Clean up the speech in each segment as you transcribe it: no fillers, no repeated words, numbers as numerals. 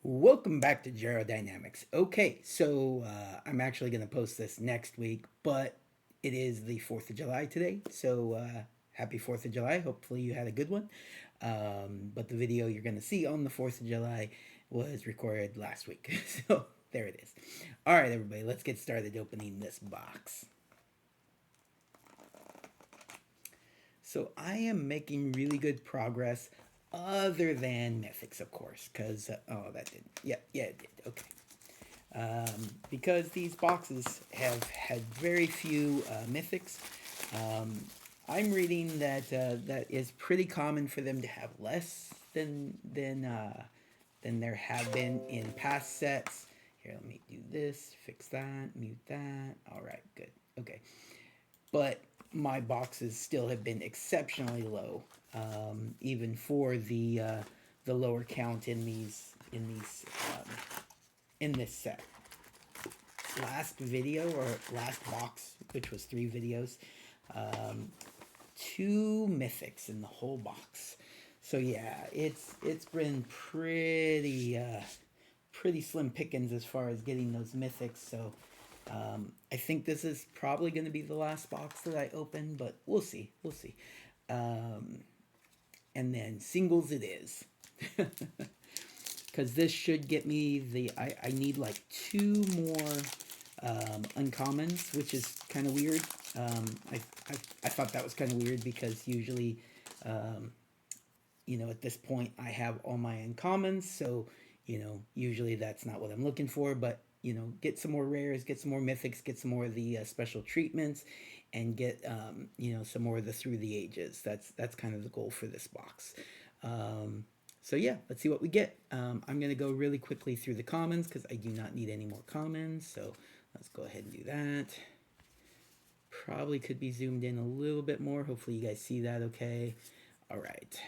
Welcome back to Gero Dynamics. Okay, so I'm actually going to post this next week, but it is the 4th of July today. So happy 4th of July. Hopefully, you had a good one. But the video you're going to see on the 4th of July was recorded last week. So there it is. All right, everybody, let's get started opening this box. So I am making really good progress, other than Mythics, of course, because oh, that didn't. Yeah, it did. Okay. Because these boxes have had very few Mythics. Um, I'm reading that that is pretty common for them to have less than there have been in past sets. Here, let me do this, fix that, mute that. All right, good. Okay, but my boxes still have been exceptionally low, even for the lower count in this set. Last video or last box, which was 3 videos, um, 2 mythics in the whole box. So yeah, it's been pretty slim pickings as far as getting those mythics. So I think this is probably going to be the last box that I open, but we'll see. We'll see. Um, and then singles it is. Because this should get me I need like 2 more uncommons, which is kind of weird. Um, I, I thought that was kind of weird because usually, um, at this point I have all my uncommons, so usually that's not what I'm looking for. But get some more rares, get some more mythics, get some more of the special treatments, and get some more of the through the ages. That's kind of the goal for this box. Um, so yeah, let's see what we get. I'm gonna go really quickly through the commons because I do not need any more commons. So let's go ahead and do that. Probably could be zoomed in a little bit more. Hopefully you guys see that okay. All right.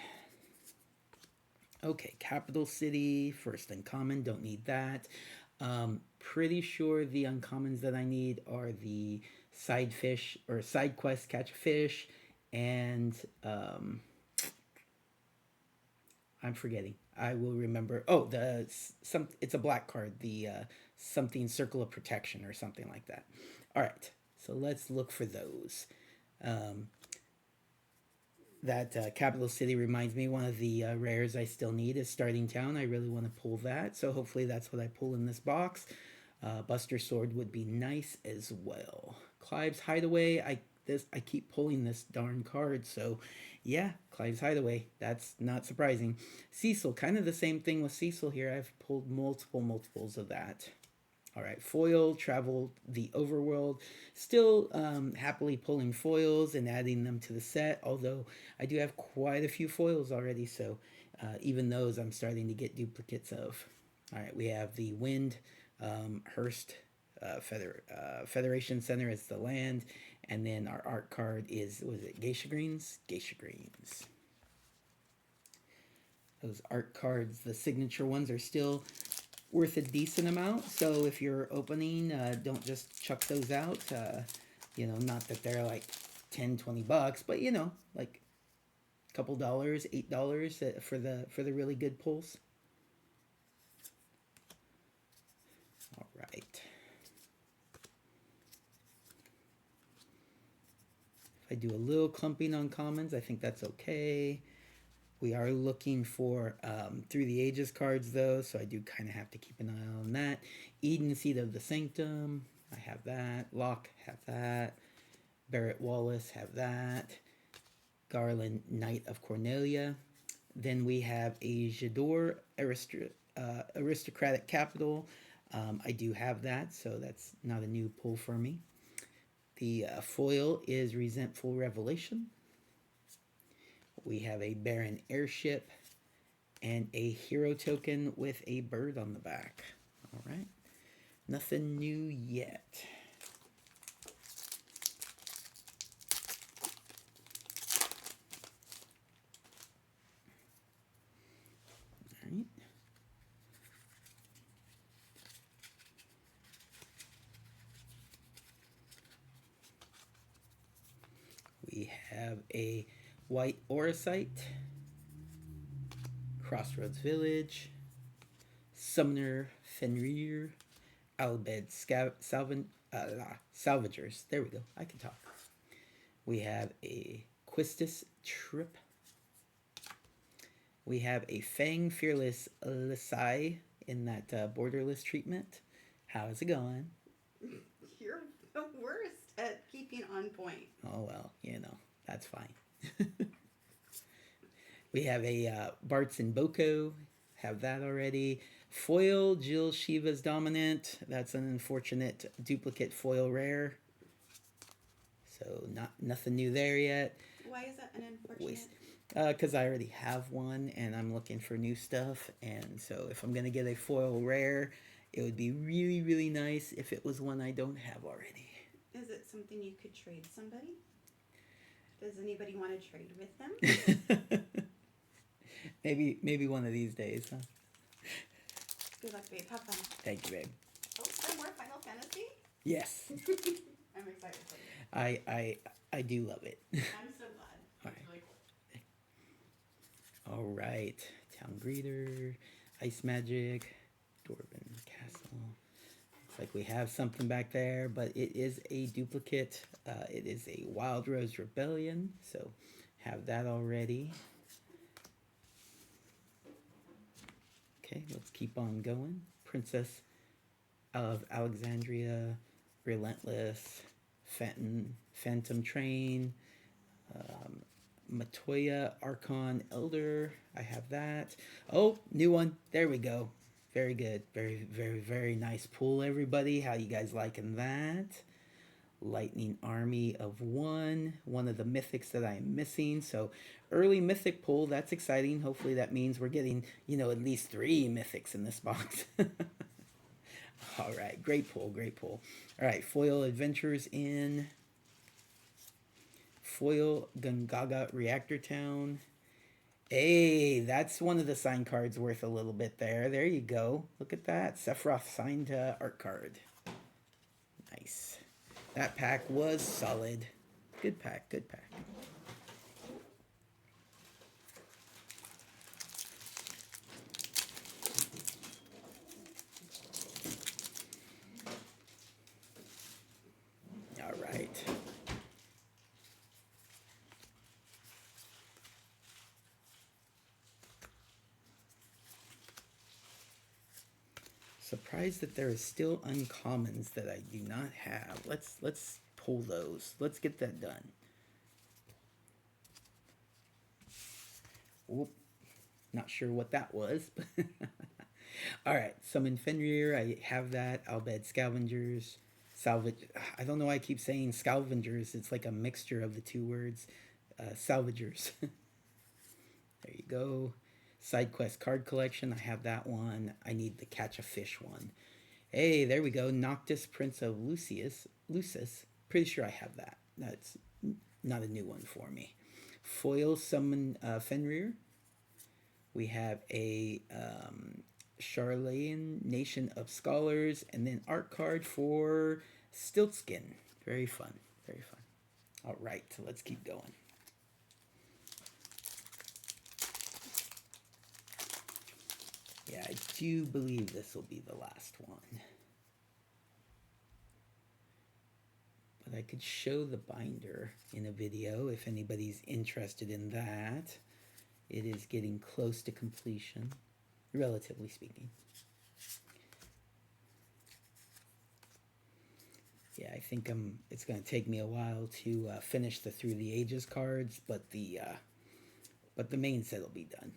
Okay, capital city, first uncommon, don't need that. Pretty sure the uncommons that I need are the side fish or side quest catch a fish, and I'm forgetting. I will remember. Oh, it's a black card. The something circle of protection or something like that. All right, so let's look for those. Um, that capital city reminds me, one of the rares I still need is starting town. I really want to pull that, so hopefully that's what I pull in this box. Buster Sword would be nice as well. Clive's Hideaway. I keep pulling this darn card, so yeah, Clive's Hideaway. That's not surprising. Cecil, kind of the same thing with Cecil here. I've pulled multiples of that. All right, foil, travel the overworld. Still happily pulling foils and adding them to the set, although I do have quite a few foils already, so even those I'm starting to get duplicates of. All right, we have the Wind, Hearst, Federation Center is the land, and then our art card is, was it Geisha Greens? Geisha Greens. Those art cards, the signature ones, are still worth a decent amount. So if you're opening, don't just chuck those out. Not that they're like 10, $20, but like a couple dollars, $8 for the really good pulls. All right. If I do a little clumping on commons, I think that's okay. We are looking for Through the Ages cards, though, so I do kind of have to keep an eye on that. Eden, Seed of the Sanctum, I have that. Locke, have that. Barrett Wallace, have that. Garland, Knight of Cornelia. Then we have a Jador, Aristocratic Capital. I do have that, so that's not a new pull for me. The foil is Resentful Revelation. We have a Baron Airship and a hero token with a bird on the back. All right. Nothing new yet. All right. We have a White Auracite, Crossroads Village, Summoner Fenrir, Albed Salvagers. There we go. I can talk. We have a Quistis Trip. We have a Fang Fearless Lisai in that borderless treatment. How's it going? You're the worst at keeping on point. Oh, well, that's fine. We have a Bartz and Boko. Have that already. Foil Jill Shiva's Dominant. That's an unfortunate duplicate foil rare. So nothing new there yet. Why is that an unfortunate? Because I already have one and I'm looking for new stuff. And so if I'm going to get a foil rare, it would be really, really nice if it was one I don't have already. Is it something you could trade somebody? Does anybody want to trade with them? maybe one of these days, huh? Good luck, babe. Have fun. Thank you, babe. Oh, some more Final Fantasy? Yes. I'm excited for you. I do love it. I'm so glad. All right. It's really cool. All right. Town Greeter, Ice Magic, Dwarven Castle. Looks like we have something back there, but it is a duplicate. It is a Wild Rose Rebellion, so have that already. Okay, let's keep on going. Princess of Alexandria, Relentless, Phantom Train, Matoya Archon Elder. I have that. Oh, new one. There we go. Very good. Very, very, very nice pull, everybody. How you guys liking that? Lightning Army of One of the mythics that I'm missing. So early mythic pull, that's exciting. Hopefully that means we're getting, at least 3 mythics in this box. All right, great pull, great pull. All right, Foil Adventures in. Foil Gungaga Reactor Town. Hey, that's one of the sign cards worth a little bit there. There you go. Look at that. Sephiroth signed art card. Nice. That pack was solid. Good pack, good pack. All right. Surprised that there is still uncommons that I do not have. Let's pull those. Let's get that done. Oop. Not sure what that was. All right, Summon Fenrir. I have that. Albed Scavengers. Salvage. I don't know why I keep saying Scavengers. It's like a mixture of the two words. Salvagers. There you go. Side quest card collection. I have that one. I need the catch a fish one. Hey, there we go. Noctis, Prince of Lucis. Pretty sure I have that. That's not a new one for me. Foil Summon Fenrir. We have a Charlatan Nation of Scholars, and then art card for Stiltskin. Very fun, very fun. All right, so let's keep going. Yeah, I do believe this will be the last one. But I could show the binder in a video if anybody's interested in that. It is getting close to completion, relatively speaking. Yeah, I think it's going to take me a while to finish the Through the Ages cards, but the main set will be done.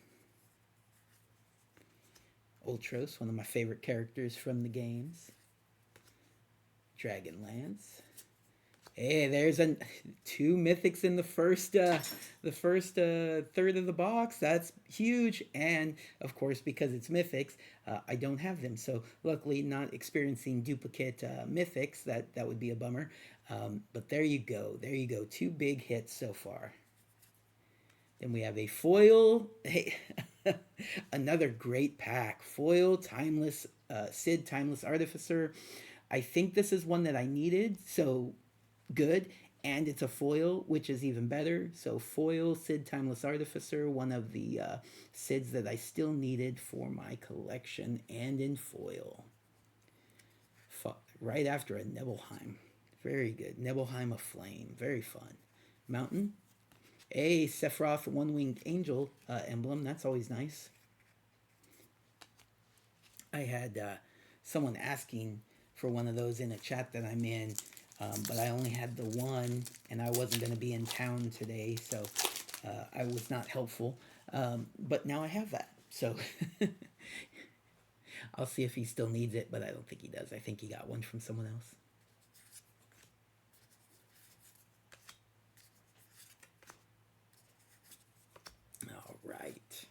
Ultros, one of my favorite characters from the games. Dragonlance. Hey, there's 2 mythics in the first third of the box. That's huge, and of course, because it's mythics, I don't have them. So luckily, not experiencing duplicate mythics. That would be a bummer. But there you go. There you go. 2 big hits so far. Then we have a foil. Hey, another great pack. Foil Timeless Sid Timeless Artificer. I think this is one that I needed. So good. and it's a foil, which is even better. So foil Sid Timeless Artificer, one of the Sids that I still needed for my collection, and in foil. Right after a Nibelheim. Very good. Nibelheim of Flame. Very fun. Mountain. A Sephiroth One-Winged Angel emblem. That's always nice. I had someone asking for one of those in a chat that I'm in, but I only had the one, and I wasn't going to be in town today, so I was not helpful. But now I have that, so I'll see if he still needs it, but I don't think he does. I think he got one from someone else. All right.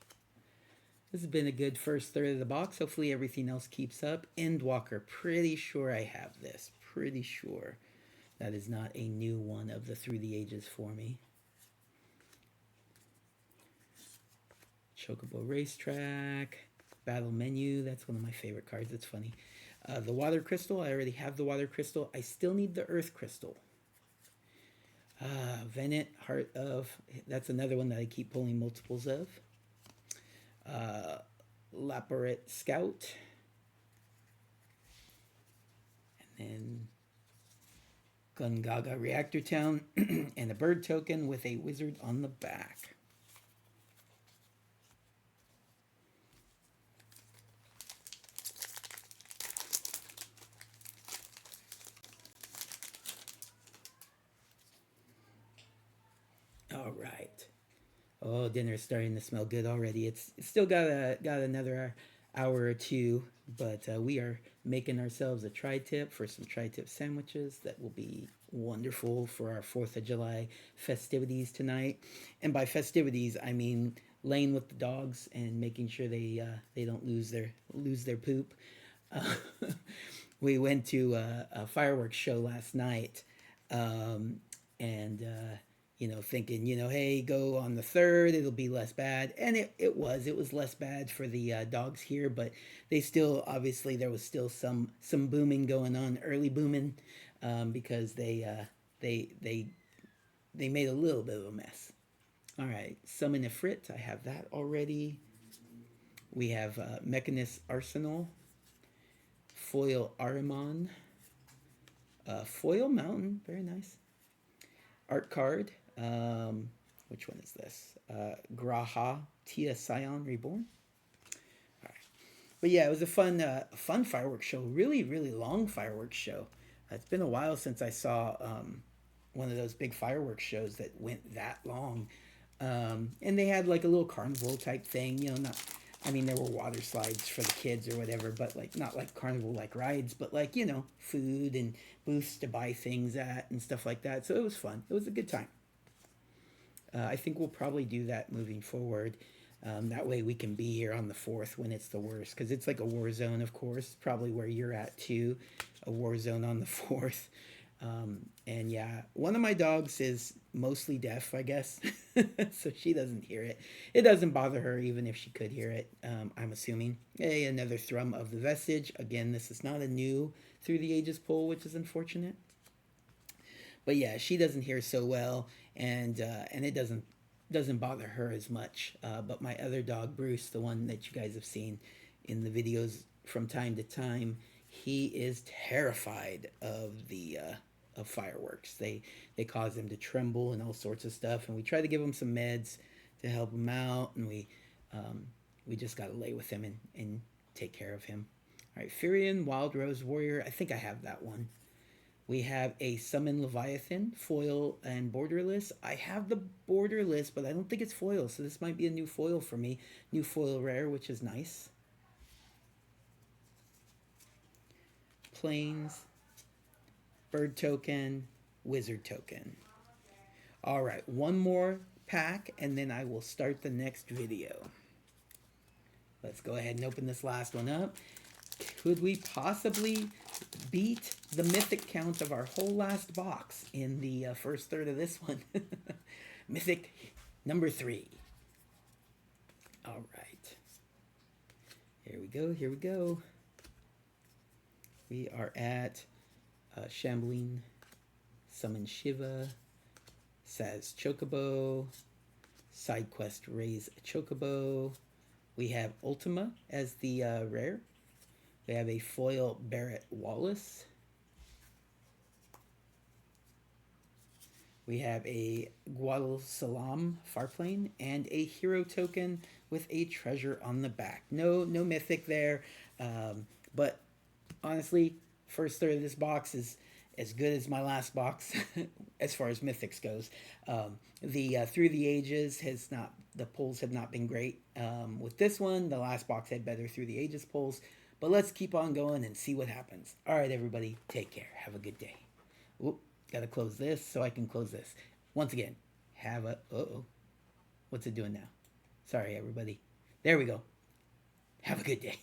This has been a good first third of the box. Hopefully everything else keeps up. Endwalker. Pretty sure I have this. Pretty sure. That is not a new one of the Through the Ages for me. Chocobo Racetrack. Battle Menu. That's one of my favorite cards. It's funny. The Water Crystal. I already have the Water Crystal. I still need the Earth Crystal. Venet, Heart of. That's another one that I keep pulling multiples of. Laparet Scout. And then Gungaga Reactor Town. And a bird token with a wizard on the back. All right. Oh, dinner's starting to smell good already. It's still got another hour or two, but we are making ourselves a tri-tip for some tri-tip sandwiches that will be wonderful for our 4th of July festivities tonight. And by festivities, I mean laying with the dogs and making sure they don't lose their poop. We went to a fireworks show last night, and thinking, hey, go on the 3rd, it'll be less bad. And it was less bad for the dogs here, but they still, obviously, there was still some booming going on, early booming, because they made a little bit of a mess. All right, Summon Ifrit, I have that already. We have Mechanist Arsenal, Foil Ahriman, Foil Mountain, very nice. Art card. Which one is this? Graha Tia Scion Reborn. All right. But yeah, it was a fun fireworks show. Really, really long fireworks show. It's been a while since I saw one of those big fireworks shows that went that long. And they had like a little carnival type thing. There were water slides for the kids or whatever, but like not like carnival like rides, but like, food and booths to buy things at and stuff like that. So it was fun. It was a good time. I think we'll probably do that moving forward. That way we can be here on the 4th when it's the worst, because it's like a war zone, of course, probably where you're at too, a war zone on the 4th. And yeah, one of my dogs is mostly deaf, I guess, so she doesn't hear it. It doesn't bother her even if she could hear it, I'm assuming. Hey, another Thrum of the Vestige. Again, this is not a new Through the Ages pull, which is unfortunate. But yeah, she doesn't hear so well, and it doesn't bother her as much. But my other dog, Bruce, the one that you guys have seen in the videos from time to time, he is terrified of the of fireworks. They cause him to tremble and all sorts of stuff. And we try to give him some meds to help him out, and we just got to lay with him and take care of him. All right, Firion, Wild Rose Warrior. I think I have that one. We have a Summon Leviathan, foil and borderless. I have the borderless, but I don't think it's foil, so this might be a new foil for me. New foil rare, which is nice. Plains, bird token, wizard token. All right, one more pack, and then I will start the next video. Let's go ahead and open this last one up. Could we possibly beat the mythic count of our whole last box in the first third of this one? Mythic number 3. All right. Here we go, here we go. We are at Shambling Summon Shiva. Saz Chocobo. Side quest Raise Chocobo. We have Ultima as the rare. We have a foil Barrett Wallace. We have a Guadal Salam Farplane and a hero token with a treasure on the back. No mythic there, but honestly, first third of this box is as good as my last box as far as mythics goes. The Through the Ages has not, the pulls have not been great with this one. The last box had better Through the Ages pulls, but let's keep on going and see what happens. All right, everybody, take care. Have a good day. Oop, gotta close this so I can close this. Once again, have a, what's it doing now? Sorry, everybody. There we go. Have a good day.